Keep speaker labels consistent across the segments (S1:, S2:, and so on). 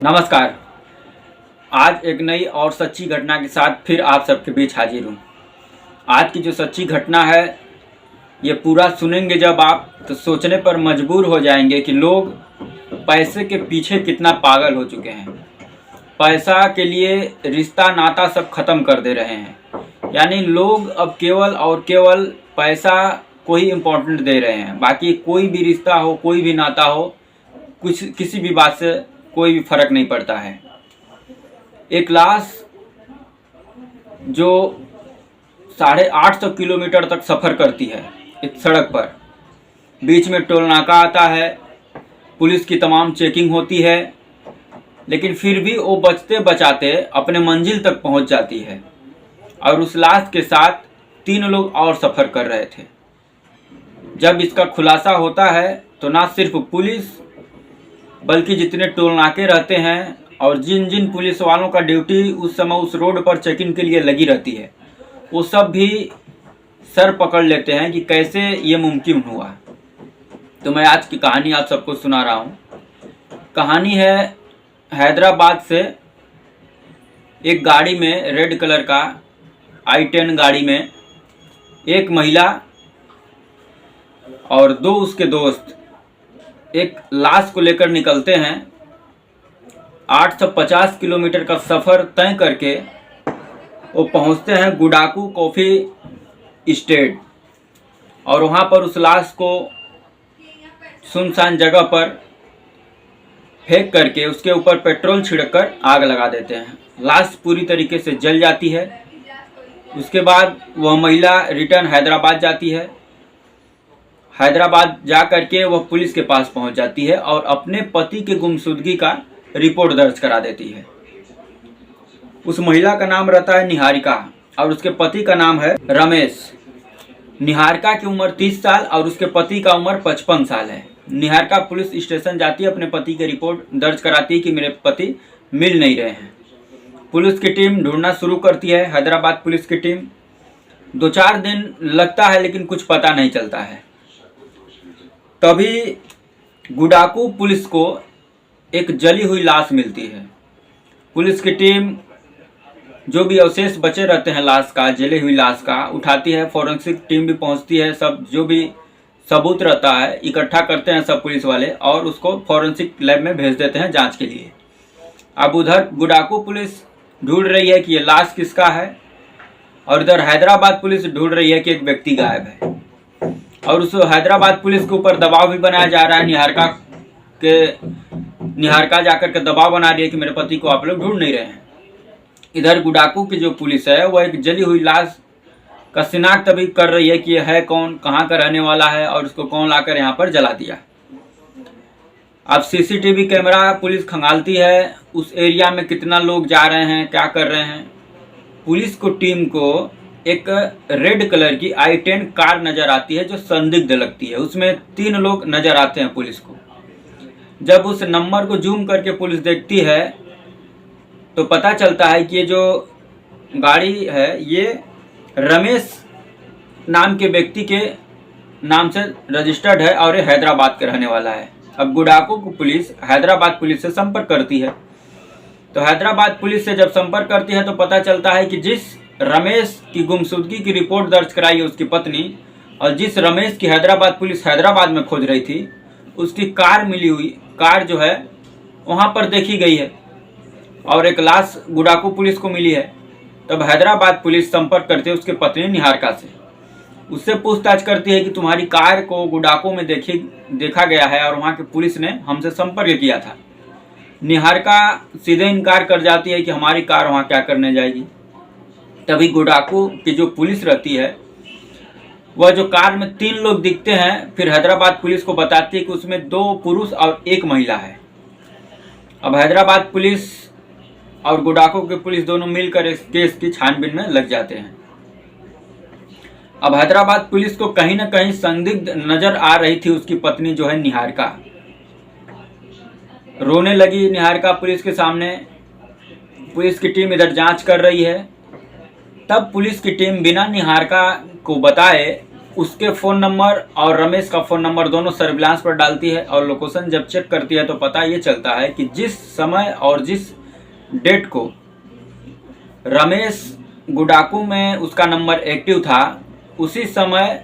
S1: नमस्कार। आज एक नई और सच्ची घटना के साथ फिर आप सबके बीच हाजिर हूँ। आज की जो सच्ची घटना है ये पूरा सुनेंगे जब आप तो सोचने पर मजबूर हो जाएंगे कि लोग पैसे के पीछे कितना पागल हो चुके हैं। पैसा के लिए रिश्ता नाता सब खत्म कर दे रहे हैं। यानी लोग अब केवल और केवल पैसा को ही इम्पोर्टेंट दे रहे हैं। बाकी कोई भी रिश्ता हो, कोई भी नाता हो, कुछ किसी भी बात से कोई भी फर्क नहीं पड़ता है। एक लाश जो 850 किलोमीटर तक सफ़र करती है इस सड़क पर, बीच में टोल नाका आता है, पुलिस की तमाम चेकिंग होती है, लेकिन फिर भी वो बचते बचाते अपने मंजिल तक पहुंच जाती है। और उस लाश के साथ 3 लोग और सफ़र कर रहे थे। जब इसका खुलासा होता है तो ना सिर्फ पुलिस बल्कि जितने टोल नाके रहते हैं और जिन जिन पुलिस वालों का ड्यूटी उस समय उस रोड पर चेकिंग के लिए लगी रहती है, वो सब भी सर पकड़ लेते हैं कि कैसे ये मुमकिन हुआ। तो मैं आज की कहानी आप सबको सुना रहा हूँ। कहानी है हैदराबाद से। एक गाड़ी में, रेड कलर का i10 गाड़ी में, एक महिला और 2 उसके दोस्त एक लाश को लेकर निकलते हैं। 850 किलोमीटर का सफ़र तय करके वो पहुंचते हैं गुडाकू कॉफ़ी स्टेट, और वहां पर उस लाश को सुनसान जगह पर फेंक करके उसके ऊपर पेट्रोल छिड़ककर आग लगा देते हैं। लाश पूरी तरीके से जल जाती है। उसके बाद वह महिला रिटर्न हैदराबाद जाती है। हैदराबाद जा करके वह पुलिस के पास पहुंच जाती है और अपने पति के गुमशुदगी का रिपोर्ट दर्ज करा देती है। उस महिला का नाम रहता है निहारिका और उसके पति का नाम है रमेश। निहारिका की उम्र 30 साल और उसके पति का उम्र 55 साल है। निहारिका पुलिस स्टेशन जाती है, अपने पति की रिपोर्ट दर्ज कराती है कि मेरे पति मिल नहीं रहे हैं। पुलिस की टीम ढूंढना शुरू करती है। हैदराबाद पुलिस की टीम 2-4 दिन लगता है लेकिन कुछ पता नहीं चलता है। तभी गुडाकू पुलिस को एक जली हुई लाश मिलती है। पुलिस की टीम जो भी अवशेष बचे रहते हैं लाश का, जली हुई लाश का, उठाती है। फॉरेंसिक टीम भी पहुंचती है। सब जो भी सबूत रहता है इकट्ठा करते हैं सब पुलिस वाले और उसको फॉरेंसिक लैब में भेज देते हैं जांच के लिए। अब उधर गुडाकू पुलिस ढूंढ रही है कि ये लाश किसका है, और इधर हैदराबाद पुलिस ढूंढ रही है कि एक व्यक्ति गायब है। और उस हैदराबाद पुलिस के ऊपर दबाव भी बनाया जा रहा है। निहारिका जाकर के दबाव बना रही है कि मेरे पति को आप लोग ढूंढ नहीं रहे हैं। इधर गुडाकू की जो पुलिस है वह एक जली हुई लाश का शिनाख्त अभी कर रही है कि यह है कौन, कहाँ का रहने वाला है और उसको कौन लाकर यहाँ पर जला दिया। अब सीसीटीवी कैमरा पुलिस खंगालती है, उस एरिया में कितना लोग जा रहे हैं, क्या कर रहे हैं। पुलिस को टीम को एक रेड कलर की i10 कार नज़र आती है जो संदिग्ध लगती है। उसमें 3 लोग नज़र आते हैं पुलिस को। जब उस नंबर को जूम करके पुलिस देखती है तो पता चलता है कि ये जो गाड़ी है ये रमेश नाम के व्यक्ति के नाम से रजिस्टर्ड है और ये हैदराबाद के रहने वाला है। अब गुडाकू को पुलिस हैदराबाद पुलिस से संपर्क करती है। तो हैदराबाद पुलिस से जब संपर्क करती है तो पता चलता है कि जिस रमेश की गुमशुदगी की रिपोर्ट दर्ज कराई है उसकी पत्नी, और जिस रमेश की हैदराबाद पुलिस हैदराबाद में खोज रही थी, उसकी कार मिली हुई कार जो है वहाँ पर देखी गई है और एक लाश गुडाकू पुलिस को मिली है। तब हैदराबाद पुलिस संपर्क करती है उसके पत्नी निहारिका से। उससे पूछताछ करती है कि तुम्हारी कार को गुडाकू में देखा गया है और वहाँ की पुलिस ने हमसे संपर्क किया था। निहारिका सीधे इनकार कर जाती है कि हमारी कार वहाँ क्या करने जाएगी। तभी गुडाकू की जो पुलिस रहती है वह जो कार में 3 लोग दिखते हैं, फिर हैदराबाद पुलिस को बताती है कि उसमें 2 पुरुष और 1 महिला है। अब हैदराबाद पुलिस और गुडाकू की पुलिस दोनों मिलकर इस केस की छानबीन में लग जाते हैं। अब हैदराबाद पुलिस को कहीं ना कहीं संदिग्ध नजर आ रही थी उसकी पत्नी जो है निहारिका। रोने लगी निहारिका पुलिस के सामने। पुलिस की टीम इधर जांच कर रही है। तब पुलिस की टीम बिना निहारिका को बताए उसके फ़ोन नंबर और रमेश का फ़ोन नंबर दोनों सर्विलांस पर डालती है और लोकेशन जब चेक करती है तो पता ये चलता है कि जिस समय और जिस डेट को रमेश गुडाकू में उसका नंबर एक्टिव था, उसी समय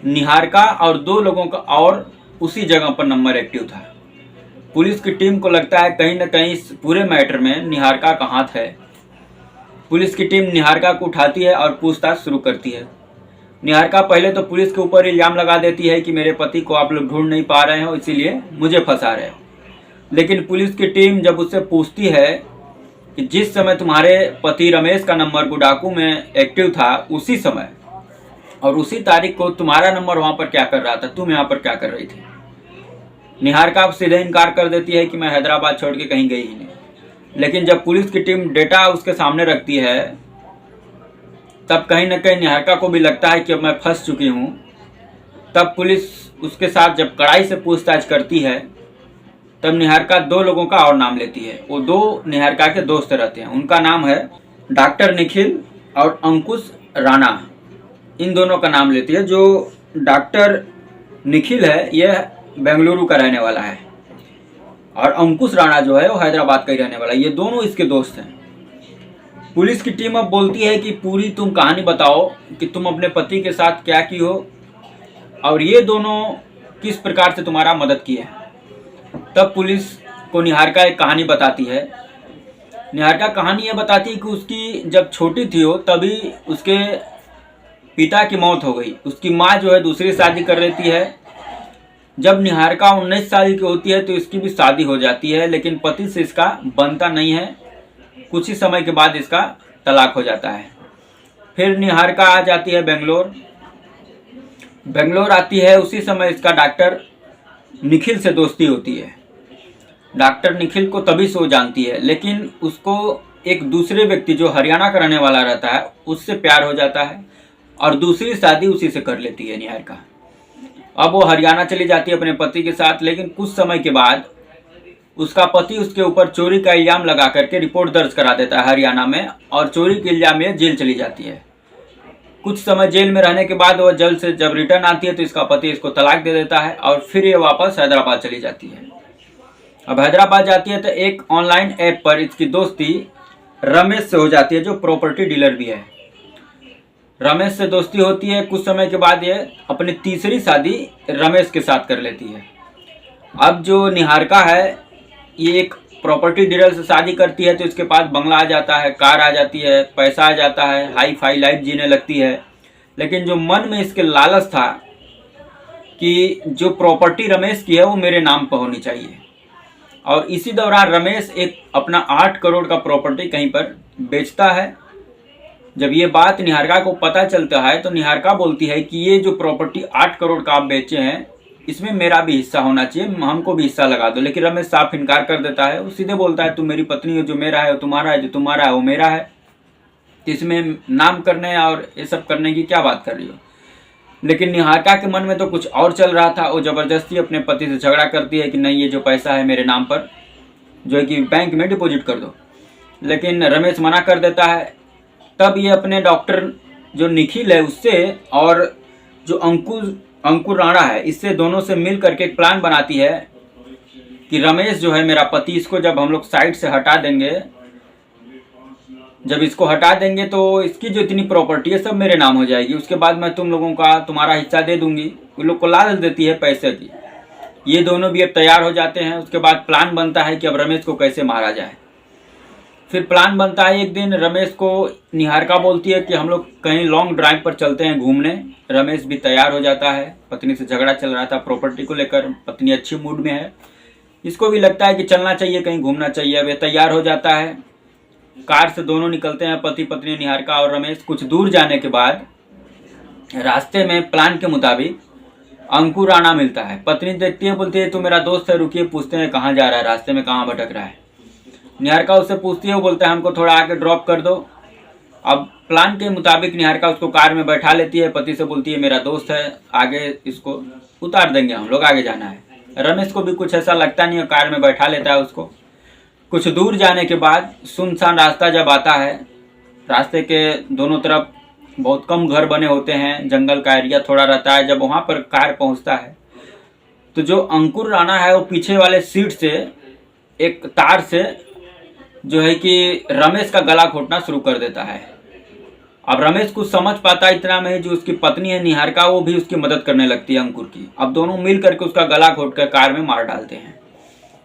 S1: निहारिका और 2 लोगों का और उसी जगह पर नंबर एक्टिव था। पुलिस की टीम को लगता है कहीं न कहीं इस पूरे मैटर में निहारिका का हाथ है। पुलिस की टीम निहारिका को उठाती है और पूछताछ शुरू करती है। निहारिका पहले तो पुलिस के ऊपर इल्ज़ाम लगा देती है कि मेरे पति को आप लोग ढूंढ नहीं पा रहे हो, इसीलिए मुझे फंसा रहे हो। लेकिन पुलिस की टीम जब उससे पूछती है कि जिस समय तुम्हारे पति रमेश का नंबर गुडाकू में एक्टिव था, उसी समय और उसी तारीख को तुम्हारा नंबर वहाँ पर क्या कर रहा था, तुम यहाँ पर क्या कर रही थी? निहारिका सीधे इनकार कर देती है कि मैं हैदराबाद छोड़ के कहीं गई ही नहीं। लेकिन जब पुलिस की टीम डेटा उसके सामने रखती है, तब कहीं न कहीं निहारिका को भी लगता है कि अब मैं फंस चुकी हूँ। तब पुलिस उसके साथ जब कड़ाई से पूछताछ करती है, तब निहारिका 2 लोगों का और नाम लेती है। वो 2 निहारिका के दोस्त रहते हैं, उनका नाम है डॉक्टर निखिल और अंकुश राणा। इन दोनों का नाम लेती है। जो डॉक्टर निखिल है यह बेंगलुरु का रहने वाला है और अंकुश राणा जो है वो हैदराबाद का ही रहने वाला है। ये दोनों इसके दोस्त हैं। पुलिस की टीम अब बोलती है कि पूरी तुम कहानी बताओ कि तुम अपने पति के साथ क्या की हो और ये दोनों किस प्रकार से तुम्हारा मदद किए हैं। तब पुलिस को निहारिका एक कहानी बताती है। निहारिका कहानी ये बताती है कि उसकी जब छोटी थी हो तभी उसके पिता की मौत हो गई। उसकी माँ जो है दूसरी शादी कर लेती है। जब निहारिका 19 साल की होती है तो इसकी भी शादी हो जाती है, लेकिन पति से इसका बनता नहीं है। कुछ ही समय के बाद इसका तलाक हो जाता है। फिर निहारिका आ जाती है बेंगलोर आती है। उसी समय इसका डॉक्टर निखिल से दोस्ती होती है। डॉक्टर निखिल को तभी से वो जानती है, लेकिन उसको एक दूसरे व्यक्ति जो हरियाणा का रहने वाला रहता है उससे प्यार हो जाता है और दूसरी शादी उसी से कर लेती है निहारिका। अब वो हरियाणा चली जाती है अपने पति के साथ, लेकिन कुछ समय के बाद उसका पति उसके ऊपर चोरी का इल्ज़ाम लगा करके रिपोर्ट दर्ज करा देता है हरियाणा में और चोरी के इल्ज़ाम में जेल चली जाती है। कुछ समय जेल में रहने के बाद वह जेल से जब रिटर्न आती है तो इसका पति इसको तलाक दे देता है और फिर ये वापस हैदराबाद चली जाती है। अब हैदराबाद जाती है तो एक ऑनलाइन ऐप पर इसकी दोस्ती रमेश से हो जाती है, जो प्रॉपर्टी डीलर भी है। रमेश से दोस्ती होती है। कुछ समय के बाद ये अपनी तीसरी शादी रमेश के साथ कर लेती है। अब जो निहारिका है ये एक प्रॉपर्टी डीलर से शादी करती है तो इसके पास बंगला आ जाता है, कार आ जाती है, पैसा आ जाता है, हाई फाई लाइफ जीने लगती है। लेकिन जो मन में इसके लालच था कि जो प्रॉपर्टी रमेश की है वो मेरे नाम पर होनी चाहिए, और इसी दौरान रमेश एक अपना 8 करोड़ का प्रॉपर्टी कहीं पर बेचता है। जब ये बात निहारिका को पता चलता है तो निहारिका बोलती है कि ये जो प्रॉपर्टी 8 करोड़ का आप बेचे हैं इसमें मेरा भी हिस्सा होना चाहिए, हमको भी हिस्सा लगा दो। लेकिन रमेश साफ इनकार कर देता है। वो सीधे बोलता है तुम मेरी पत्नी हो, जो मेरा है वो तुम्हारा है, जो तुम्हारा है वो मेरा है, इसमें नाम करने और ये सब करने की क्या बात कर रही हो। लेकिन निहारिका के मन में तो कुछ और चल रहा था। वो ज़बरदस्ती अपने पति से झगड़ा करती है कि नहीं, ये जो पैसा है मेरे नाम पर जो है कि बैंक में डिपॉजिट कर दो। लेकिन रमेश मना कर देता है। तब ये अपने डॉक्टर जो निखिल है उससे और जो अंकुर राणा है इससे दोनों से मिल करके एक प्लान बनाती है कि रमेश जो है मेरा पति, इसको जब हम लोग साइड से हटा देंगे, जब इसको हटा देंगे तो इसकी जो इतनी प्रॉपर्टी है सब मेरे नाम हो जाएगी। उसके बाद मैं तुम लोगों का तुम्हारा हिस्सा दे दूंगी। उन लोग को लालच देती है पैसे की। ये दोनों भी अब तैयार हो जाते हैं। उसके बाद प्लान बनता है कि अब रमेश को कैसे मारा जाए। फिर प्लान बनता है, एक दिन रमेश को निहारिका बोलती है कि हम लोग कहीं लॉन्ग ड्राइव पर चलते हैं घूमने। रमेश भी तैयार हो जाता है। पत्नी से झगड़ा चल रहा था प्रॉपर्टी को लेकर, पत्नी अच्छी मूड में है, इसको भी लगता है कि चलना चाहिए, कहीं घूमना चाहिए। अब ये तैयार हो जाता है। कार से दोनों निकलते हैं, पति पत्नी निहारिका और रमेश। कुछ दूर जाने के बाद रास्ते में प्लान के मुताबिक अंकुर राणा मिलता है। पत्नी देखती है, बोलती है तो मेरा दोस्त है, रुकिए पूछते हैं कहाँ जा रहा है, रास्ते में कहाँ भटक रहा है। निहारिका उससे पूछती है, वो बोलता है हमको थोड़ा आके ड्रॉप कर दो। अब प्लान के मुताबिक निहारिका उसको कार में बैठा लेती है। पति से बोलती है मेरा दोस्त है, आगे इसको उतार देंगे, हम लोग आगे जाना है। रमेश को भी कुछ ऐसा लगता नहीं है, कार में बैठा लेता है उसको। कुछ दूर जाने के बाद सुनसान रास्ता जब आता है, रास्ते के दोनों तरफ बहुत कम घर बने होते हैं, जंगल का एरिया थोड़ा रहता है। जब वहाँ पर कार पहुँचता है तो जो अंकुर राणा है वो पीछे वाले सीट से एक तार से जो है कि रमेश का गला घोटना शुरू कर देता है। अब रमेश कुछ समझ पाता है इतना में, जो उसकी पत्नी है निहारिका वो भी उसकी मदद करने लगती है अंकुर की। अब दोनों मिल करके उसका गला घोट कर कार में मार डालते हैं।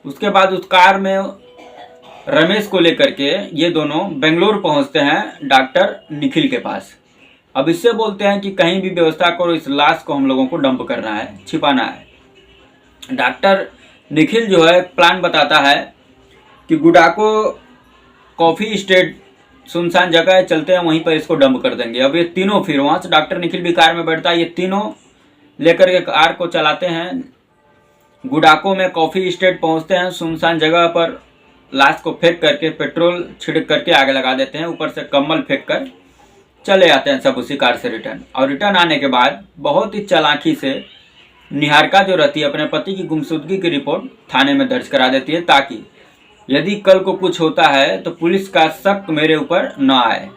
S1: उसके बाद उस कार में रमेश को लेकर के ये दोनों बेंगलोर पहुंचते हैं डॉक्टर निखिल के पास। अब इससे बोलते हैं कि कहीं भी व्यवस्था करो, इस लाश को हम लोगों को डंप करना है, छिपाना है। डॉक्टर निखिल जो है प्लान बताता है कि गुडाको कॉफी स्टेट सुनसान जगह है, चलते हैं वहीं पर इसको डंप कर देंगे। अब ये तीनों फिर वहाँ से डॉक्टर निखिल भी कार में बैठता है, ये तीनों लेकर के कार को चलाते हैं। गुडाको में कॉफी स्टेट पहुँचते हैं, सुनसान जगह पर लाश को फेंक करके पेट्रोल छिड़क करके आगे लगा देते हैं, ऊपर से कम्बल फेंक कर चले आते हैं सब उसी कार से रिटर्न। और रिटर्न आने के बाद बहुत ही चालाकी से निहारिका जो रहती है अपने पति की गुमशुदगी की रिपोर्ट थाने में दर्ज करा देती है, ताकि यदि कल को कुछ होता है तो पुलिस का शक मेरे ऊपर न आए।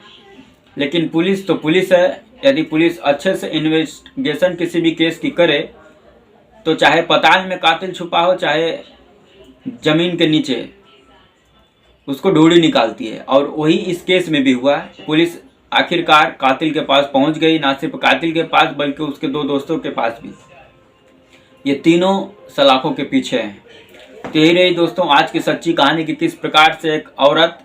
S1: लेकिन पुलिस तो पुलिस है, यदि पुलिस अच्छे से इन्वेस्टिगेशन किसी भी केस की करे तो चाहे पताल में कातिल छुपा हो, चाहे जमीन के नीचे, उसको ढूंढी निकालती है। और वही इस केस में भी हुआ। पुलिस आखिरकार कातिल के पास पहुंच गई, ना सिर्फ कातिल के पास बल्कि उसके दो दोस्तों के पास भी। ये तीनों सलाखों के पीछे हैं। तो यही रही दोस्तों आज की सच्ची कहानी की किस प्रकार से एक औरत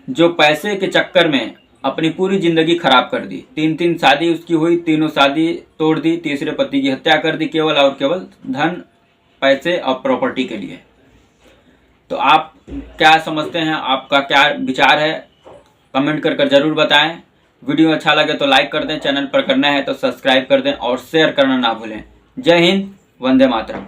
S1: जो पैसे के चक्कर में अपनी पूरी जिंदगी खराब कर दी। 3 शादी उसकी हुई, तीनों शादी तोड़ दी, तीसरे पति की हत्या कर दी, केवल और केवल धन, पैसे और प्रॉपर्टी के लिए। तो आप क्या समझते हैं, आपका क्या विचार है, कमेंट कर जरूर बताएं। वीडियो अच्छा लगे तो लाइक कर दें, चैनल पर करना है तो सब्सक्राइब कर दें और शेयर करना ना भूलें। जय हिंद, वंदे मातरम।